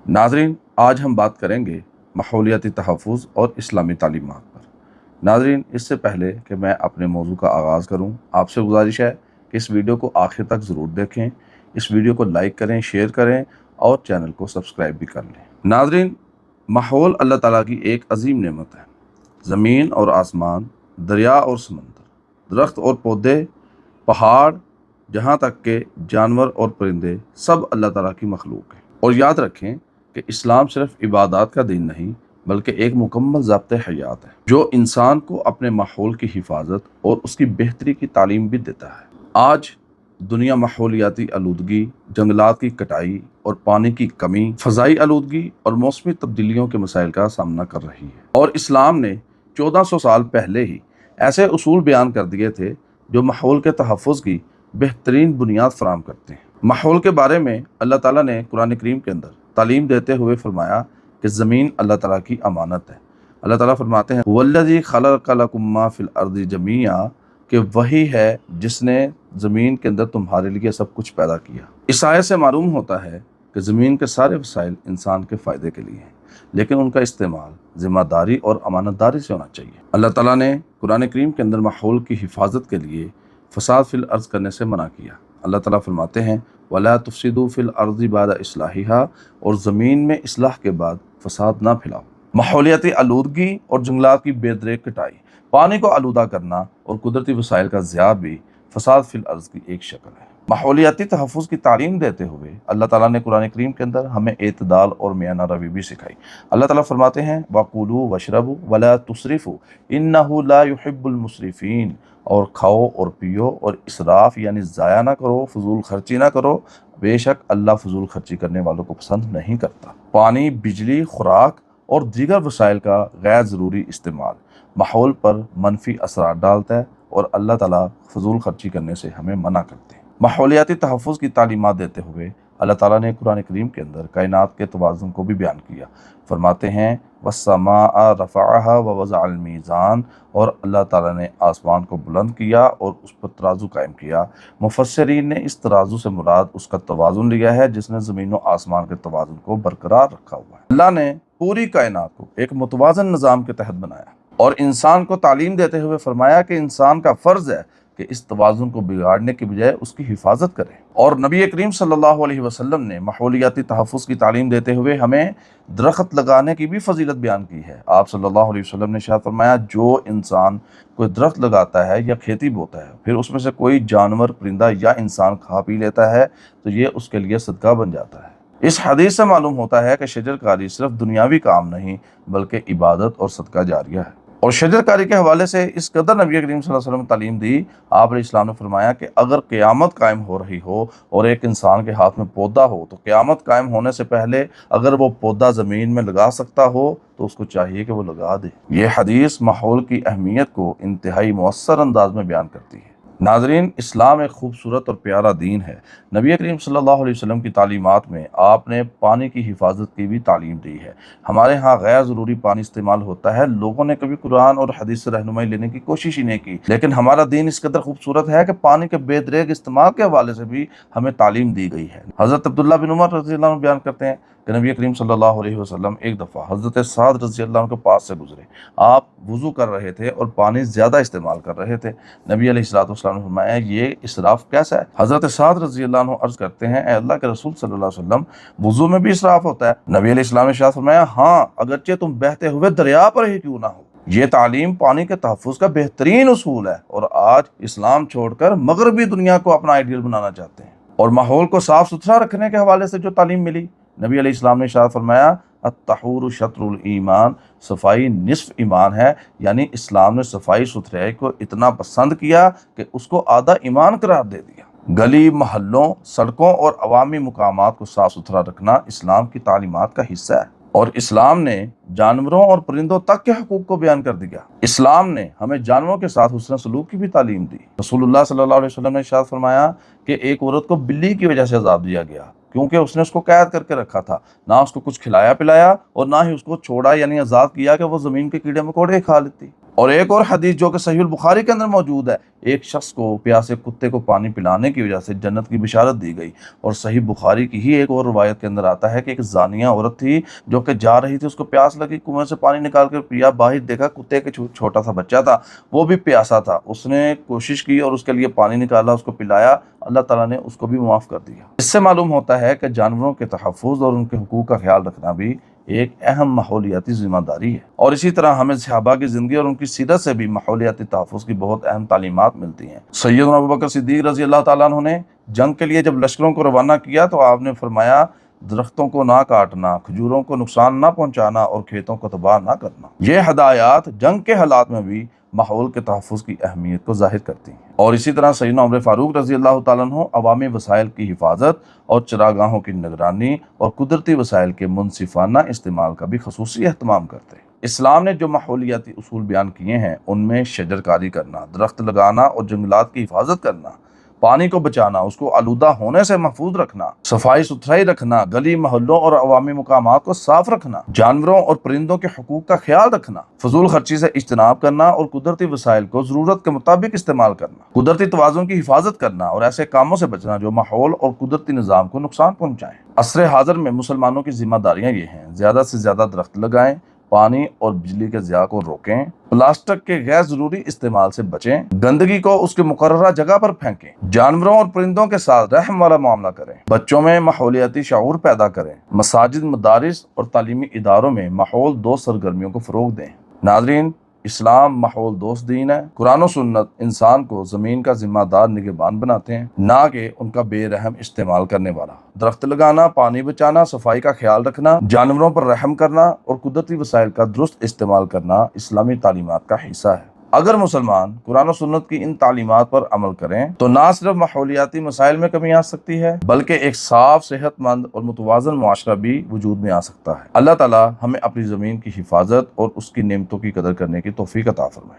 नाज़रीन, आज हम बात करेंगे माहौलियाती तहफ़्फ़ुज़ और इस्लामी तालीमात पर। नाज़रीन, इससे पहले कि मैं अपने मौजू का आगाज़ करूँ, आपसे गुजारिश है कि इस वीडियो को आखिर तक ज़रूर देखें, इस वीडियो को लाइक करें, शेयर करें और चैनल को सब्सक्राइब भी कर लें। नाज़रीन, माहौल अल्लाह ताला की एक अजीम नेमत है। ज़मीन और आसमान, दरिया और समंदर, दरख्त और पौधे, पहाड़, जहाँ तक के जानवर और परिंदे, सब अल्लाह ताला की मखलूक है। और याद रखें कि इस्लाम सिर्फ इबादत का दीन नहीं बल्कि एक मुकम्मल ज़ाब्ते हयात है जो इंसान को अपने माहौल की हिफाजत और उसकी बेहतरी की तालीम भी देता है। आज दुनिया माहौलियाती आलूदगी, जंगलात की कटाई और पानी की कमी, फ़ज़ाई आलूदगी और मौसमी तब्दीलियों के मसाइल का सामना कर रही है। और इस्लाम ने 1400 साल पहले ही ऐसे उसूल बयान कर दिए थे जो माहौल के तहफ़्फ़ुज़ की बेहतरीन बुनियाद फराहम करते हैं। माहौल के बारे में अल्लाह ताला ने कुरान करीम के अंदर तालीम देते हुए फरमाया कि ज़मीन अल्लाह ताला की अमानत है। अल्लाह ताला फरमाते हैं वल्लज़ी खलक़ लकुम मा फ़िल अर्ज़ि जमीआ, कि वही है जिसने ज़मीन के अंदर तुम्हारे लिए सब कुछ पैदा किया। इस आयत से मालूम होता है कि ज़मीन के सारे वसाइल इंसान के फ़ायदे के लिए हैं, लेकिन उनका इस्तेमाल ज़िम्मेदारी और अमानतदारी से होना चाहिए। अल्लाह ताला ने कुरान करीम के अंदर माहौल की हिफाजत के लिए फ़साद फ़िल अर्ज़ करने से मना किया। अल्लाह ताला फरमाते हैं वला तुफ़सिदू फ़िल अर्ज़ि बाद इस्लाहिहा, और ज़मीन में इस्लाह के बाद फ़साद ना फैलाओ। माहौलियाती आलूदगी और जंगलात की बेदरेक कटाई, पानी को आलूदा करना और कुदरती वसाइल का ज़ियाद भी फ़साद फ़िल अर्ज़ की एक शक्ल है। माहौलियाती तहफ़्फ़ुज़ की तालीम देते हुए अल्लाह ताला ने कुरान करीम के अंदर हमें एतदाल और मियाना रवी भी सिखाई। अल्लाह ताला फरमाते हैं वक़ूलू वशरबू वला तुसरिफ़ू इन्नहु ला युहिब्बुल मुसरिफ़ीन, और खाओ और पियो और इसराफ यानी ज़ाया ना करो, फजूल खर्ची ना करो, बेशक अल्लाह फजूल खर्ची करने वालों को पसंद नहीं करता। पानी, बिजली, खुराक और दीगर वसाइल का गैर ज़रूरी इस्तेमाल माहौल पर मनफी असरात डालता है और अल्लाह ताला फजूल खर्ची करने से हमें मना करते हैं। माहौलियाती तहफ़्फ़ुज़ की तालीमात देते हुए अल्लाह ताला ने कुरान करीम के अंदर कायनात के तवाज़ुन को भी बयान किया। फरमाते हैं वस्समाअ रफ़अहा व वज़अल मीज़ान, और अल्लाह ताला ने आसमान को बुलंद किया और उस पर तराजू कायम किया। मुफस्सिरीन ने इस तराजू से मुराद उसका तवाज़ुन लिया है जिसने ज़मीन व आसमान के तवाज़ुन को बरकरार रखा हुआ है। अल्लाह ने पूरी कायनात को एक मुतवाज़न निज़ाम के तहत बनाया और इंसान को तालीम देते हुए फरमाया कि इंसान का फ़र्ज़ है कि इस तवाज़ुन को बिगाड़ने की बजाय उसकी हिफाजत करें। और नबी करीम सल्लल्लाहु अलैहि वसल्लम ने माहौलियाती तहफ़्फ़ुज़ की तालीम देते हुए हमें दरख्त लगाने की भी फजीलत बयान की है। आप सल्लल्लाहु अलैहि वसल्लम ने इरशाद फरमाया जो इंसान कोई दरख्त लगाता है या खेती बोता है, फिर उसमें से कोई जानवर, परिंदा या इंसान खा पी लेता है तो ये उसके लिए सदका बन जाता है। इस हदीस से मालूम होता है कि शजरकारी सिर्फ दुनियावी काम नहीं बल्कि इबादत और सदका जारिया है। और शजरकारी के हवाले से इस कदर नबी करीम सल्लल्लाहु अलैहि वसल्लम ने तालीम दी, आप इस्लाम ने फरमाया कि अगर क़यामत कायम हो रही हो और एक इंसान के हाथ में पौधा हो तो क़यामत कायम होने से पहले अगर वो पौधा ज़मीन में लगा सकता हो तो उसको चाहिए कि वो लगा दे। ये हदीस माहौल की अहमियत को इंतहाई मौसर अंदाज में बयान करती है। नाज़रीन, इस्लाम एक खूबसूरत और प्यारा दीन है। नबी करीम सल्लल्लाहु अलैहि वसल्लम की तालीमात में आपने पानी की हिफाजत की भी तालीम दी है। हमारे यहाँ गैर ज़रूरी पानी इस्तेमाल होता है, लोगों ने कभी कुरान और हदीस से रहनुमाई लेने की कोशिश ही नहीं की, लेकिन हमारा दीन इस कदर खूबसूरत है कि पानी के बेदरेग इस्तेमाल के हवाले से भी हमें तालीम दी गई है। हज़रत अब्दुल्लाह बिन उमर रज़ियल्लाहु अन्हु बयान करते हैं कि नबी करीम सल्लल्लाहु अलैहि वसल्लम एक दफ़ा हज़रत साद रज़ियल्लाहु अन्हु के पास से गुजरे। आप वज़ू कर रहे थे और पानी ज़्यादा इस्तेमाल कर रहे थे। नबी अलैहिस्सलातु वस्सलाम ने फरमाया ये इसराफ कैसा है? हज़रत साद रज़ियल्लाहु अन्हु अर्ज़ करते हैं ए अल्लाह के रसूल सल्लल्लाहु अलैहि वसल्लम, वज़ू में भी इसराफ होता है? नबी अलैहिस्सलाम ने इरशाद फरमाया हाँ, अगरचे तुम बहते हुए दरिया पर ही क्यों ना हो। ये तालीम पानी के तहफ़्फ़ुज़ का बेहतरीन उसूल है और आज इस्लाम छोड़कर मगरबी दुनिया को अपना आइडियल बनाना चाहते हैं। और माहौल को साफ़ सुथरा रखने के हवाले से जो तालीम मिली, नबी अलैहिस्सलाम ने इरशाद फरमाया अत्तहूरु शत्रुल ईमान, सफाई निस्फ ईमान है। यानी इस्लाम ने सफाई सुथराई को इतना पसंद किया कि उसको आधा ईमान करार दे दिया। गली, मोहल्लों, सड़कों और अवामी मुकामात को साफ सुथरा रखना इस्लाम की तालीमात का हिस्सा है। और इस्लाम ने जानवरों और परिंदों तक के हकूक़ को बयान कर दिया। इस्लाम ने हमें जानवरों के साथ हुस्न सलूक की भी तालीम दी। रसूलुल्लाह सल्लल्लाहु अलैहि वसल्लम ने इरशाद फरमाया कि एक औरत को बिल्ली की वजह से अज़ाब दिया गया क्योंकि उसने उसको कैद करके रखा था, ना उसको कुछ खिलाया पिलाया और ना ही उसको छोड़ा यानी आज़ाद किया कि वो ज़मीन के कीड़े मकोड़े खा लेती। اور ایک اور حدیث جو کہ صحیح البخاری کے اندر موجود ہے، ایک شخص کو پیاسے کتے کو پانی پلانے کی وجہ سے جنت کی بشارت دی گئی۔ اور صحیح بخاری کی ہی ایک اور روایت کے اندر آتا ہے کہ ایک زانیہ عورت تھی جو کہ جا رہی تھی، اس کو پیاس لگی، کنویں سے پانی نکال کر پیا، باہر دیکھا کتے کے چھوٹا سا بچہ تھا، وہ بھی پیاسا تھا، اس نے کوشش کی اور اس کے لیے پانی نکالا، اس کو پلایا، اللہ تعالیٰ نے اس کو بھی معاف کر دیا۔ اس سے معلوم ہوتا ہے کہ جانوروں کے تحفظ اور ان کے حقوق کا خیال رکھنا بھی ایک اہم ماحولیاتی ذمہ داری ہے۔ اور اسی طرح ہمیں صحابہ کی زندگی اور ان کی سیرت سے بھی ماحولیاتی تحفظ کی بہت اہم تعلیمات ملتی ہیں۔ سیدنا ابوبکر صدیق رضی اللہ تعالیٰ عنہ نے جنگ کے لیے جب لشکروں کو روانہ کیا تو آپ نے فرمایا درختوں کو نہ کاٹنا، کھجوروں کو نقصان نہ پہنچانا اور کھیتوں کو تباہ نہ کرنا۔ یہ ہدایات جنگ کے حالات میں بھی ماحول کے تحفظ کی اہمیت کو ظاہر کرتی ہیں۔ اور اسی طرح سیدنا عمر فاروق رضی اللہ تعالیٰ عنہ عوامی وسائل کی حفاظت اور چراگاہوں کی نگرانی اور قدرتی وسائل کے منصفانہ استعمال کا بھی خصوصی اہتمام کرتے ہیں۔ اسلام نے جو ماحولیاتی اصول بیان کیے ہیں ان میں شجر کاری کرنا، درخت لگانا اور جنگلات کی حفاظت کرنا، پانی کو بچانا، اس کو آلودہ ہونے سے محفوظ رکھنا، صفائی ستھرائی رکھنا، گلی محلوں اور عوامی مقامات کو صاف رکھنا، جانوروں اور پرندوں کے حقوق کا خیال رکھنا، فضول خرچی سے اجتناب کرنا اور قدرتی وسائل کو ضرورت کے مطابق استعمال کرنا، قدرتی توازن کی حفاظت کرنا اور ایسے کاموں سے بچنا جو ماحول اور قدرتی نظام کو نقصان پہنچائیں۔ عصر حاضر میں مسلمانوں کی ذمہ داریاں یہ ہیں: زیادہ سے زیادہ درخت لگائیں، پانی اور بجلی کے ضیاع کو روکیں، پلاسٹک کے غیر ضروری استعمال سے بچیں، گندگی کو اس کے مقررہ جگہ پر پھینکیں، جانوروں اور پرندوں کے ساتھ رحم والا معاملہ کریں، بچوں میں ماحولیاتی شعور پیدا کریں، مساجد، مدارس اور تعلیمی اداروں میں ماحول دوست سرگرمیوں کو فروغ دیں۔ ناظرین، اسلام ماحول دوست دین ہے۔ قرآن و سنت انسان کو زمین کا ذمہ دار نگہبان بناتے ہیں، نہ کہ ان کا بے رحم استعمال کرنے والا۔ درخت لگانا، پانی بچانا، صفائی کا خیال رکھنا، جانوروں پر رحم کرنا اور قدرتی وسائل کا درست استعمال کرنا اسلامی تعلیمات کا حصہ ہے۔ اگر مسلمان قرآن و سنت کی ان تعلیمات پر عمل کریں تو نہ صرف ماحولیاتی مسائل میں کمی آ سکتی ہے بلکہ ایک صاف، صحت مند اور متوازن معاشرہ بھی وجود میں آ سکتا ہے۔ اللہ تعالیٰ ہمیں اپنی زمین کی حفاظت اور اس کی نعمتوں کی قدر کرنے کی توفیق عطا فرمائے۔